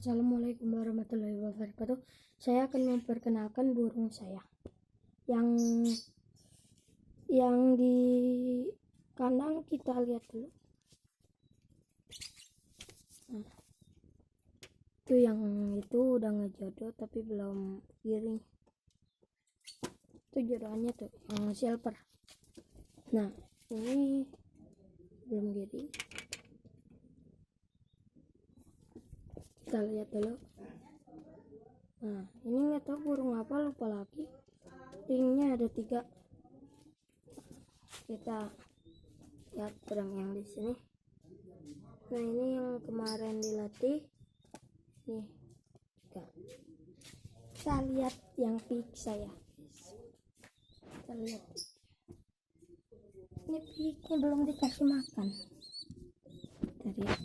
Assalamualaikum warahmatullahi wabarakatuh. Saya akan memperkenalkan burung saya yang di kandang. Kita lihat dulu. Nah, itu yang itu udah ngejodoh tapi belum giring. Itu jodohannya tuh yang silver. Nah, ini belum giring. Kita lihat dulu. Nah, ini nggak tahu burung apa, lupa lagi. Ringnya ada 3. Kita lihat burung yang di sini. Nah, ini yang kemarin dilatih. Nih, juga. Kita lihat yang pik saya. Kita lihat. Ini piknya belum dikasih makan. Kita lihat.